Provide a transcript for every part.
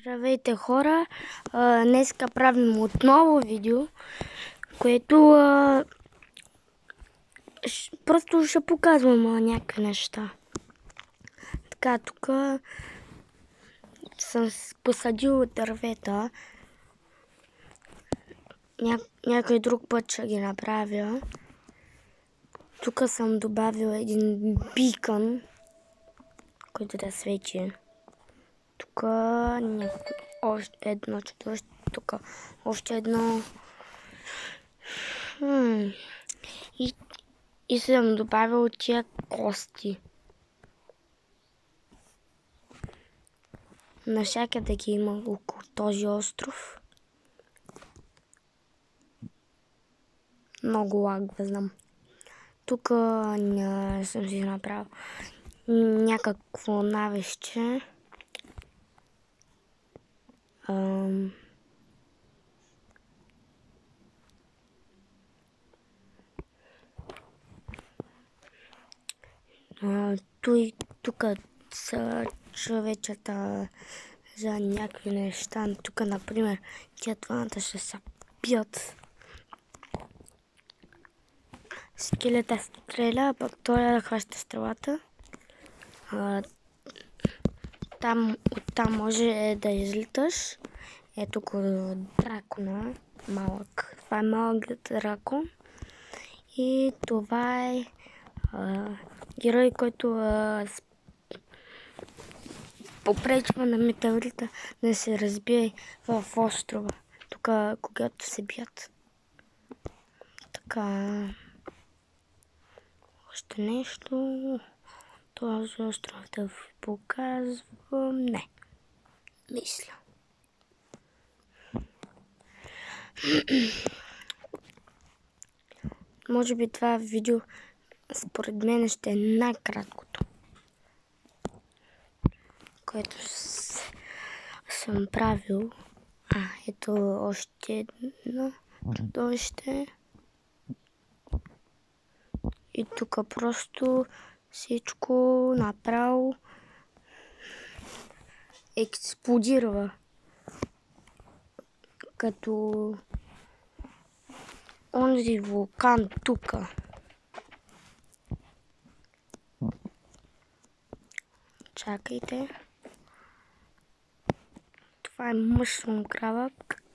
Здравейте, хора! Днеска правим отново видео, което просто ще показвам някакви неща. Така, тук съм посадил дървета. Някой друг път ще ги направя. Тук съм добавил един бикън, който да свети. Тук още едно чудовище, тук още едно. И съм добавил тия кости. Навсякъде ги има около този остров. Много лагва, знам. Тук съм си направил някакво навеще. Тук са човечета за някакви неща. Тук, например, тия двамата ще се пият. Скелета стреля, пък той хваща стрелата. Оттам може да излиташ. Ето го дракона, малък. Това е малък дракон. И това е герой, който попречва на метеорита да се разбие в острова. Тук, когато се бият. Така. Още нещо. Този остров да ви показвам. Не. Мисля. Може би това видео според мен ще е най-краткото, което съм правил. Ето още едно чудовище. И тук просто всичко направо експлодира. Като онзи вулкан тук. Чакайте. Това е мъшрум крава,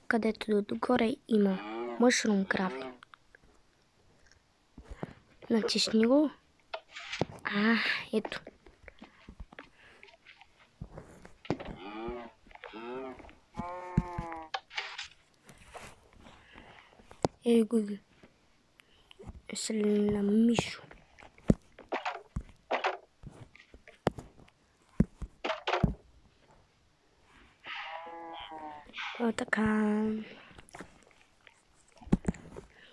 където догоре има мъшрум крави. Натисни го. Ето. Го на Мишо. Така.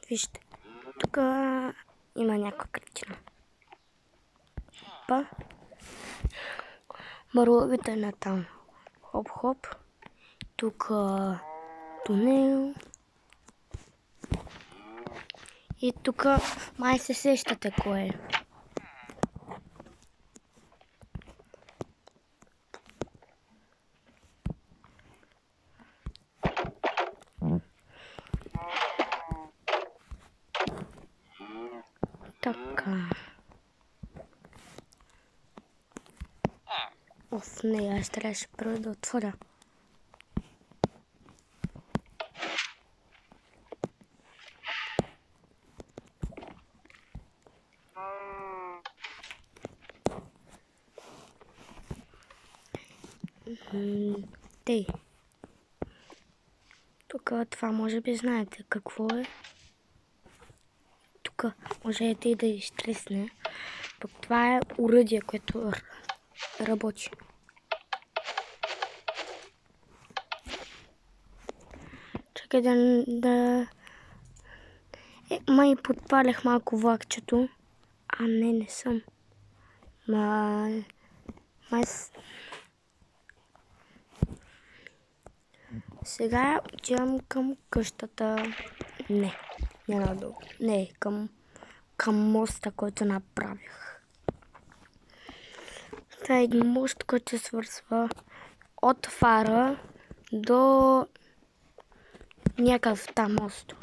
Вижте. Тук има някаква картина. Мърловите на там. Хоп-хоп. Тук тунел. И тук май се сещате кое е. Така. Не, аз трябваше първо да отворя. Тук това може би знаете какво е. Тук можете и да изтресне. Пък това е оръдие, което работи. Чакай да... Май подпалях малко влакчето. Не съм. Сега отивам към къщата. Не надолу. Не, към моста, който направих. Това е един мост, който се свързва от фара до някакъв там остров.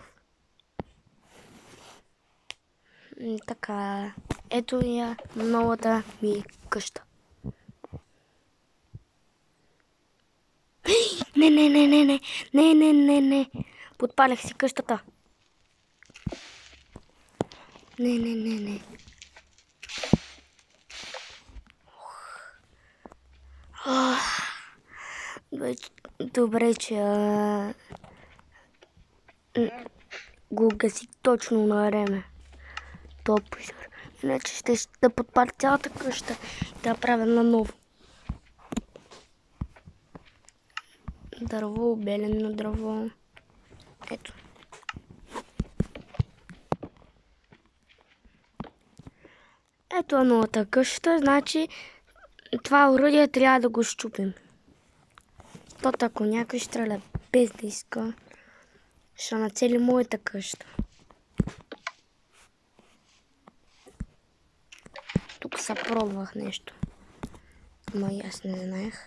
Така, ето я новата ми къща. Не. Подпалях си къщата. Не. Добре, че го гаси точно на време. То пожар. Иначе ще да подпаля цялата къща и да правя наново. Дърво, белено дърво. Ето. Ето е новата къща, значи това оръдие трябва да го щупим. То ако някой стреля без да иска, ще нацели моята къща. Тук се пробвах нещо. Ама и аз не знаех.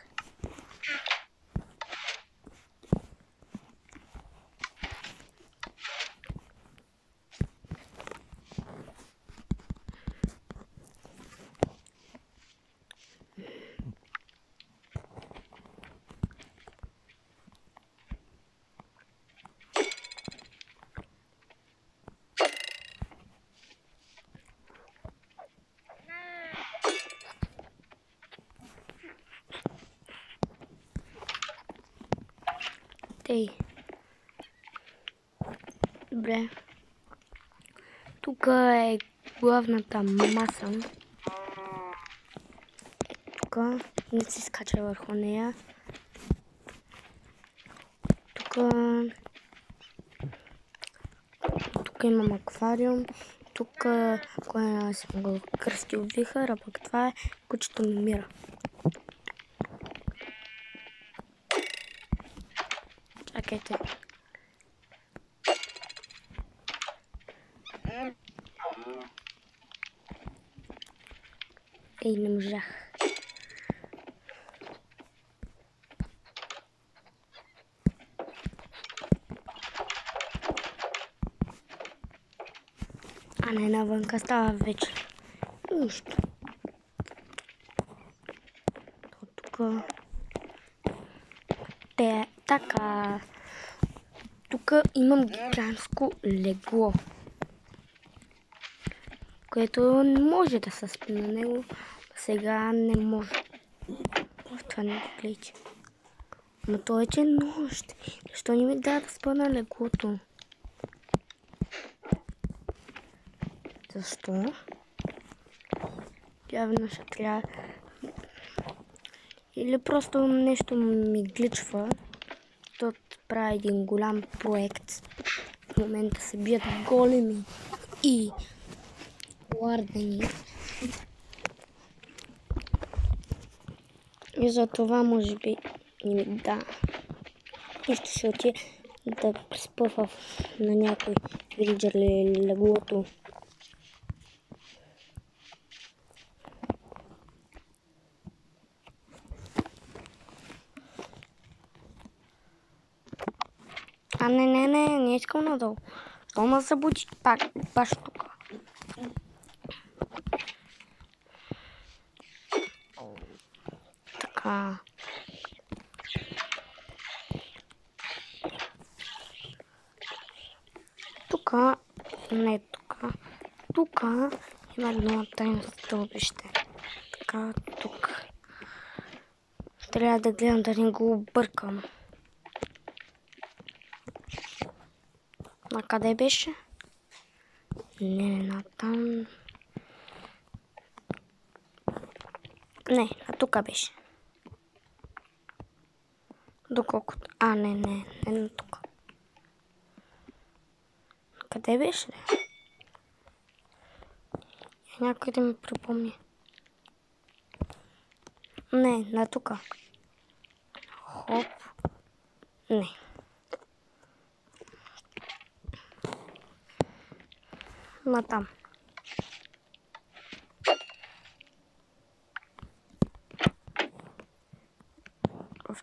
Тей. Добре. Тук е главната маса. Тук не се скача върху нея. Тук имам аквариум. Тук кой съм го кръстил вихър, а пък това е кучето ми Мира. Чакайте. Ей, не можах. А не, навънка става вечер. Нищо. Тук. Така. Тук имам гигантско легло, което не може да се спи на него. Сега не може. Това не го гледа. Но то вече е нощ. Защо не ми дава да спа на леглото? Защо? Явно ще трябва. Или просто нещо ми гличва. Тот прави един голям проект. В момента се бият големи и лардени. И за това може би да. И ще се отиде да преспъва на някой вилиджър леглото. А не искам надолу. Що ме забуди пак, баш тук. Така. Тука, не тука. Тука има едно тайно стълбище. Така, тук. Трябва да гледам да не го объркам. На къде беше? Не, на там. Не, на тук беше. Доколкото. А, не на тук. Къде беше? Някой да ми припомни. Не, на тук. Хоп. Не. На там.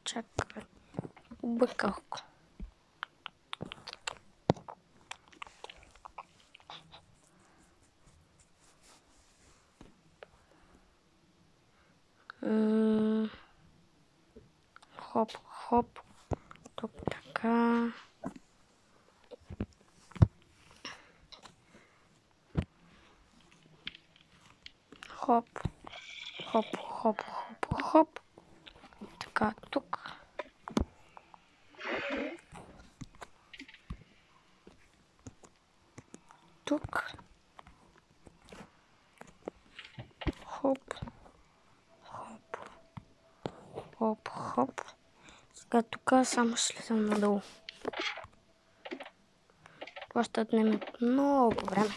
Чакай. Обърках го. Хоп, хоп. Тук така. Хоп, хоп, хоп, хоп, хоп. Така, тук. Тук. Хоп, хоп, хоп, хоп. Сега тук само ще слизам надолу. Това ще отнеме много време.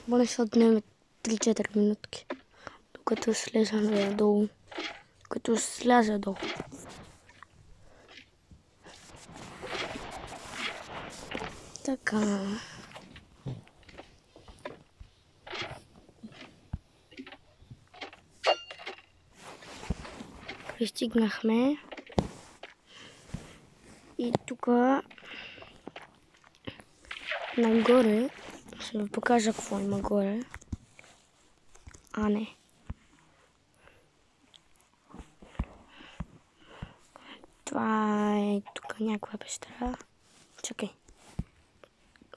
Може ще отнеме 3-4 минутки. Докато слезам надолу. Докато сляза долу. Така. Пристигнахме. И тук нагоре ще ви покажа какво има горе. А, не. Това е тук някаква пещера. Чакай.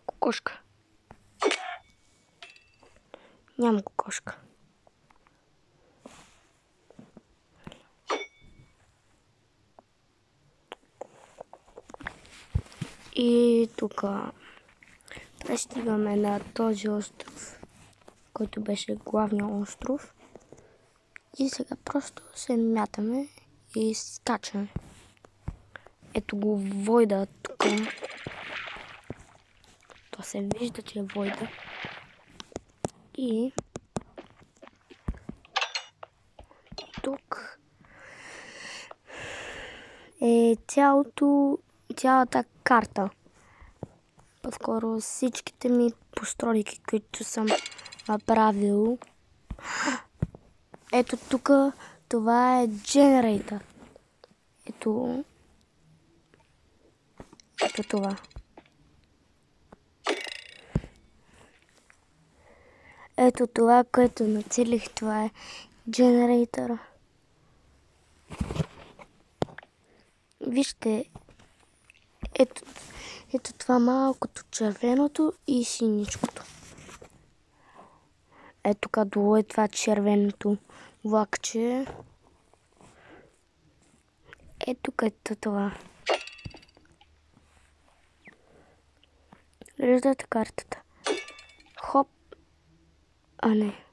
Кокошка. Няма кокошка. И тук стигаме на този остров, който беше главният остров. И сега просто се мятаме и скачаме. Ето го Войда тук. То се вижда, че е Войда. И тук е цялата карта. По-скоро всичките ми постройки, които съм направил. Ето тук, това е генератор. Ето това. Ето това, което нацелих, това е генератора. Вижте, ето това малкото червеното и синичкото. Ето тук долу е това червеното влакче. Ето като това. Виждате картата. Хоп. А не.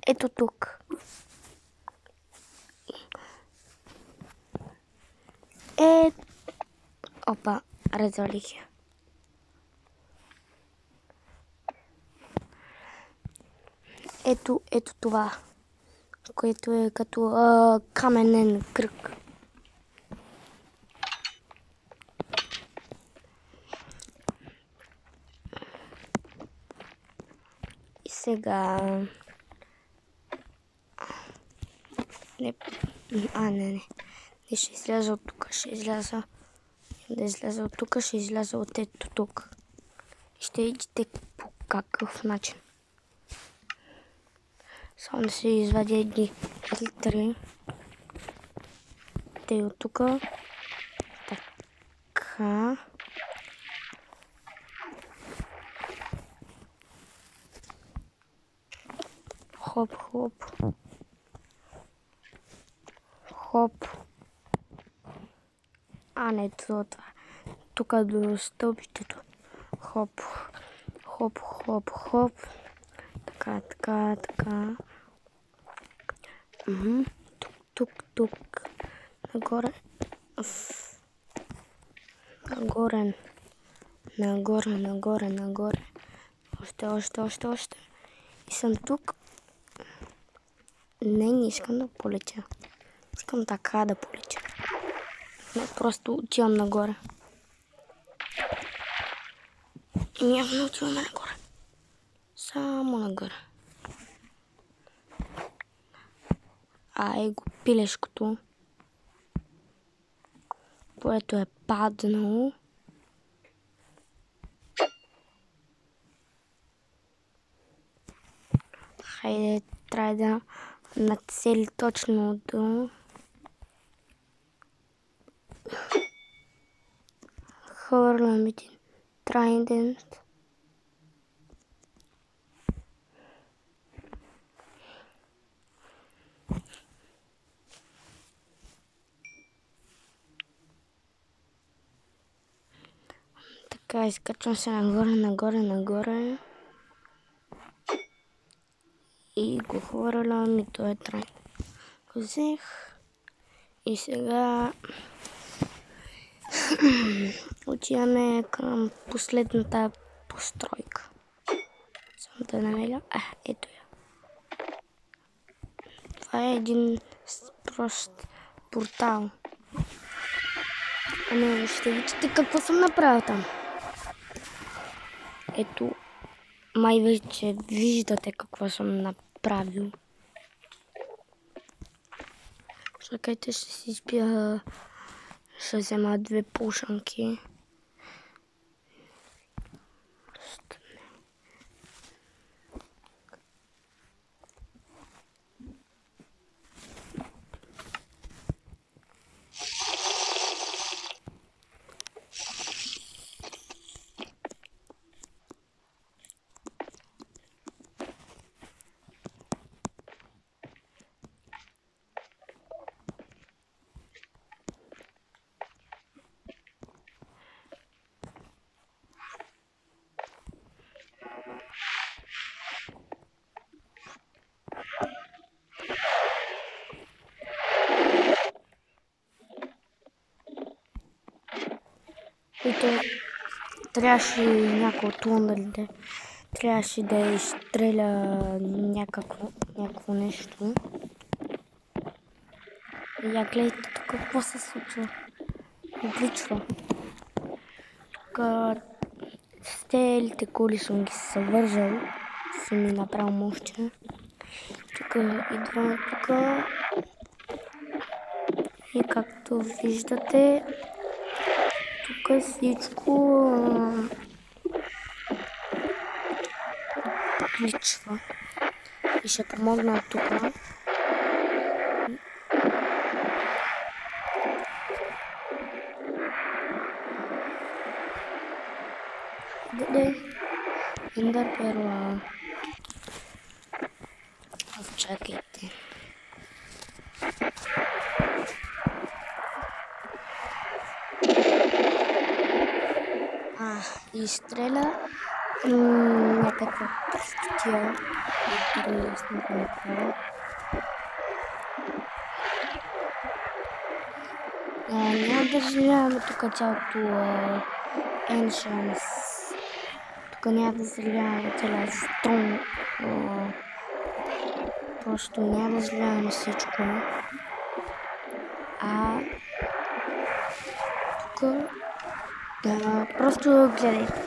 Ето тук. Опа, развалих я. Ето това, което е като каменен кръг. И сега... Не, не ще изляза от тук, да изляза от тук, ще изляза от ето тук. Ще видите по какъв начин. Само да се извадя едни литри. Те от тук. Така. Хоп, хоп. Хоп. А, не това. Тук до стълбището. Хоп. Хоп, хоп, хоп. Така. Тук. Нагоре. Нагоре. Още. И съм тук. Не искам да полетя. Искам така да полетя. Не, просто отивам нагоре. И явно отиваме нагоре. нагоре. Го пилешкото, което е паднало. Хайде, трябва да нацели точно отдолу. Хвърлям един трайдент. Така, изкачвам се нагоре. И го хвърлям и той е трайно. Го взех. И сега отиваме към последната постройка. Само да намеря. Ето я. Това е един прост портал. Ще видите какво съм направил там. Ето, май вече виждате какво съм направил. Чакайте, ще си изпия, ще взема 2 пушанки. И то трябваше някой от тунелите. Трябваше да изстреля някакво нещо. И я гледайте тук какво се случва. Отлично. Тук стелите коли съм ги съвържал. Съм ми направил мощче. Тук идваме тук. И както виждате, тук всичко личва. И ще помогна тук. Ендър перла. Чакайте. Изстреля някаква простотия. Няма да заливаваме тук цялото Enchance. Тук няма да заливаваме цяла стон. Просто няма да заливаваме всичко. Тук просто гледайте.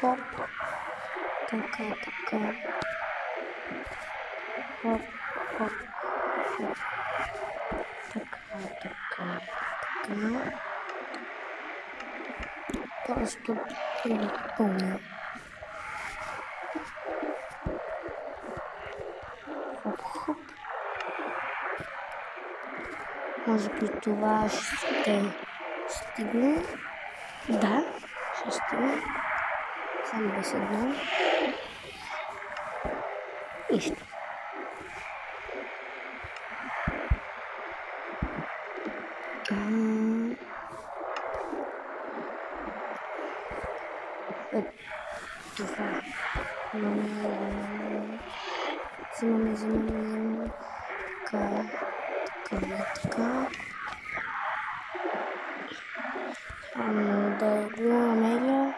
Хоп. Така. Хоп. Така. Просто припомня. Хоп. Може би това ще стигне. Да, ще стигне. Само без едно. Нищо. Това. Взимаме. Така. Да го намеря.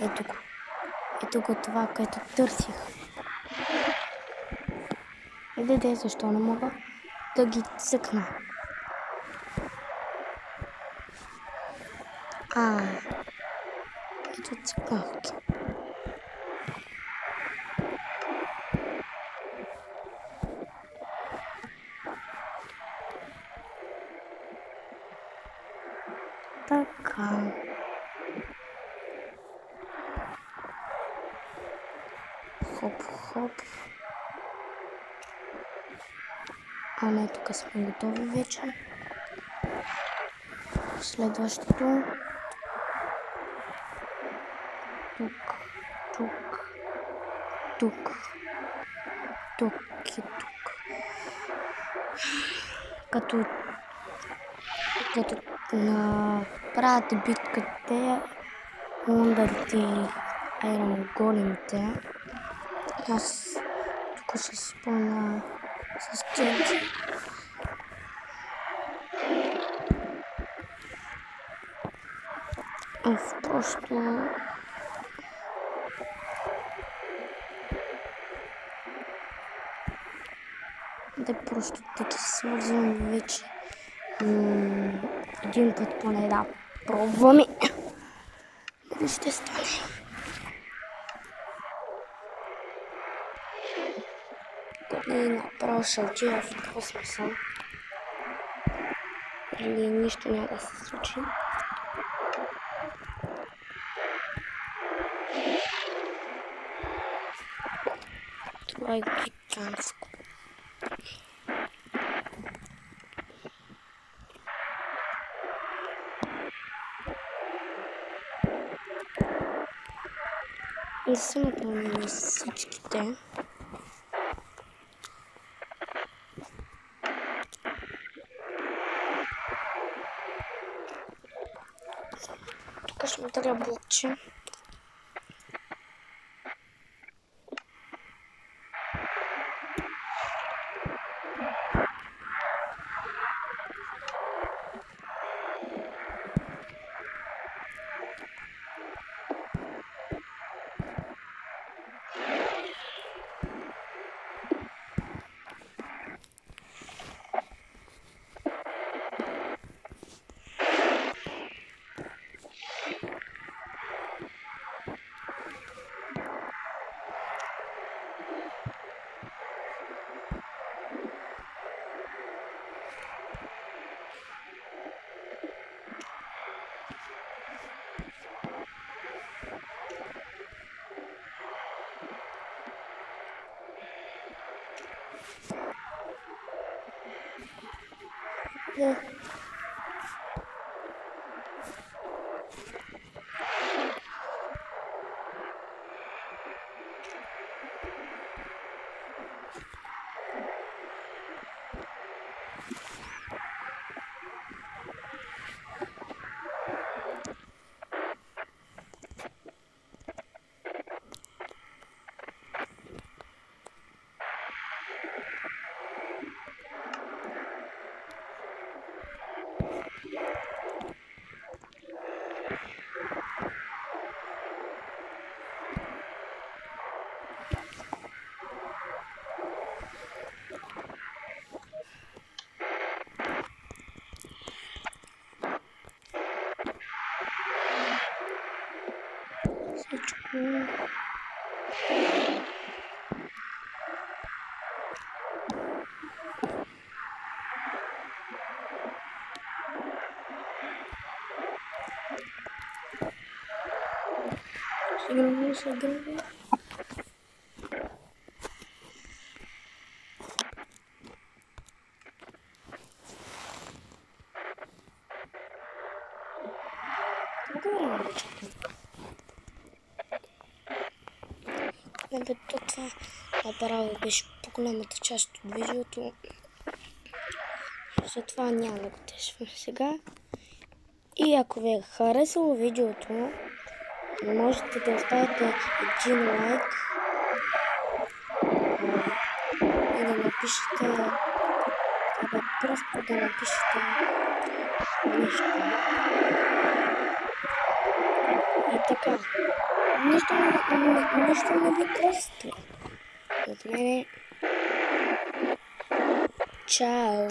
Ето го. Ето го това, което търсих. Защо не мога да ги цъкна? Ето цикавки. Така. Хоп. Не, тук сме готови вече. Следващото. Тук и тук. Като направят битката, ударите Iron големите, аз тук ще си спомня с TNT. Просто просто таки свързвам вече един път поне да пробваме. Дали ще стане. Дали направо ще отида в космоса. Или нищо няма да се случи. Това е гигантско. Не са напълнени всичките. Тук ще ми даря блокче. Да. Всичко. Сигурно. Това направо беше по-голямата част от видеото. Затова няма да го тествам сега. И ако ви е харесало видеото, можете да оставите един лайк и да напишете, просто да напишете нещо. И така, нищо не ви търсите. От мене, чао!